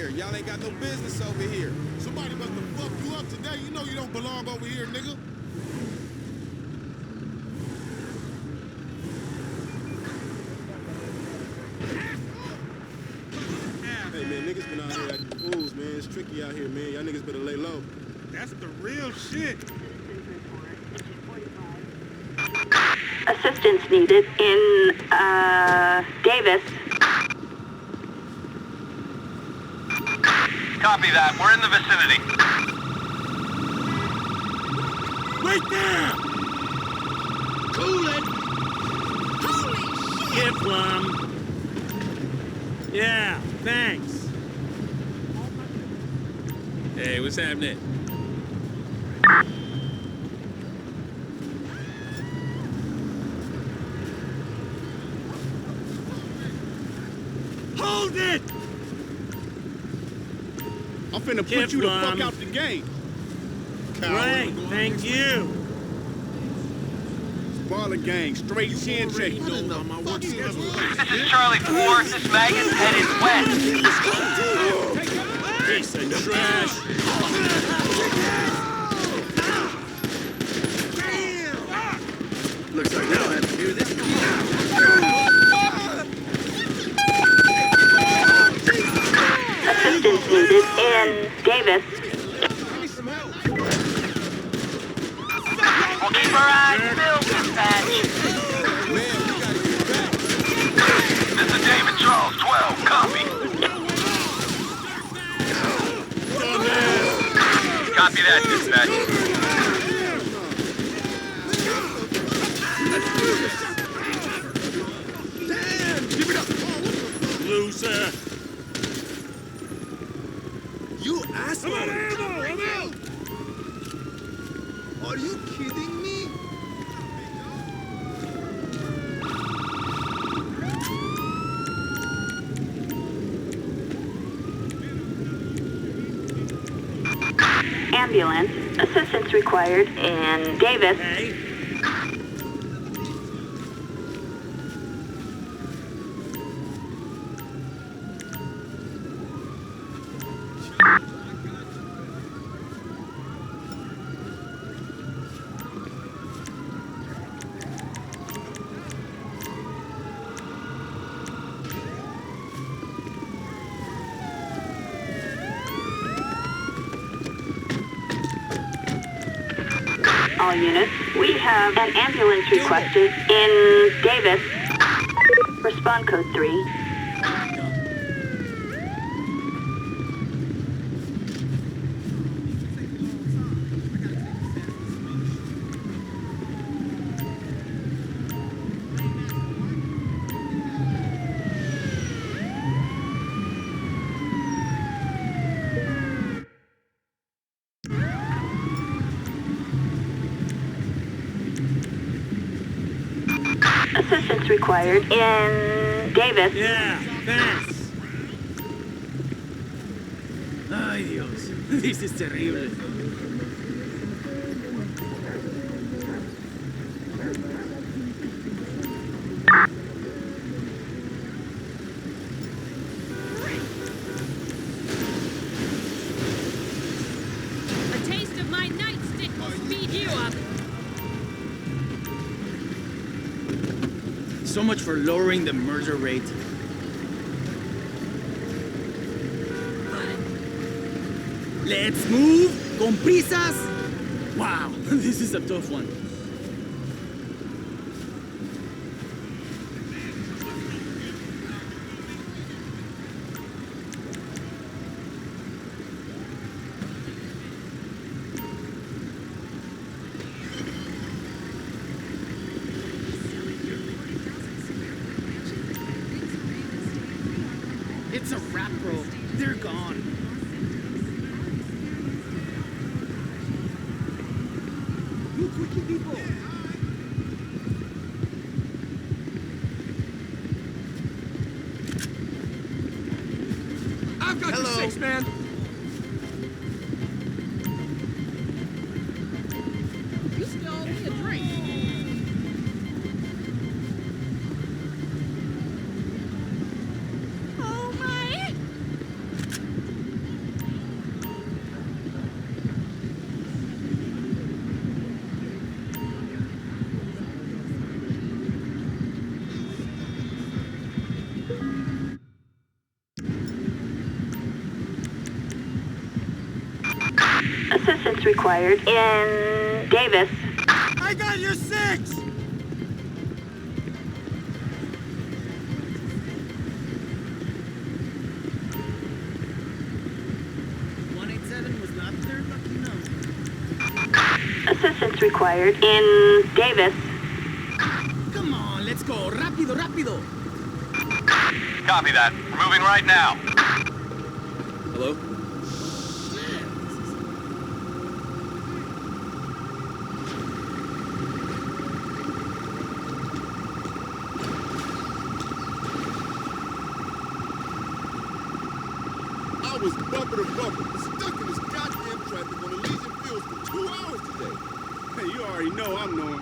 here. Y'all ain't got no business over here. Somebody must have fucked you up today. You know you don't belong over here, nigga. Hey, man, niggas been out here acting fools, man. It's tricky out here, man. Y'all niggas better lay low. That's the real shit. Assistance needed in, Davis. Copy that. We're in the vicinity. Right there! Cool it! Holy shit! Here, Plum. Yeah, thanks. Hey, what's happening? Hold it! I'm finna put you the fuck out the game. Right, thank you. Baller gang, straight chin check. This is Charlie 4. This maggot's headed west. Piece of trash. Looks like they'll have to do this. Assistance needed in Davis. We'll keep our eyes peeled, dispatch. Man, we gotta get back. This is David Charles 12. Copy. Copy that, dispatch. Loser. You asshole! I'm out! Are you kidding me? Ambulance. Assistance required in Davis. Hey. All units. We have an ambulance requested in Davis. Respond code 3. Assistance required in Davis. Yeah, thanks. Ay, Dios. This is terrible. A taste of my nightstick will speed you up. So much for lowering the murder rate. Let's move! Con prisas! Wow, this is a tough one. It's a wrap, bro. They're gone. You quickie people! I've got Hello. you 6, man. You stole me a drink. Oh my! Assistance required in Davis. I got your 6! Was not their lucky number. Assistance required in Davis. Come on, let's go. Rápido, rápido. Copy that. We're moving right now. Hello? I was bumper to bumper, stuck in this goddamn traffic on Elysian Fields for 2 hours today. Hey, you already know I'm knowing.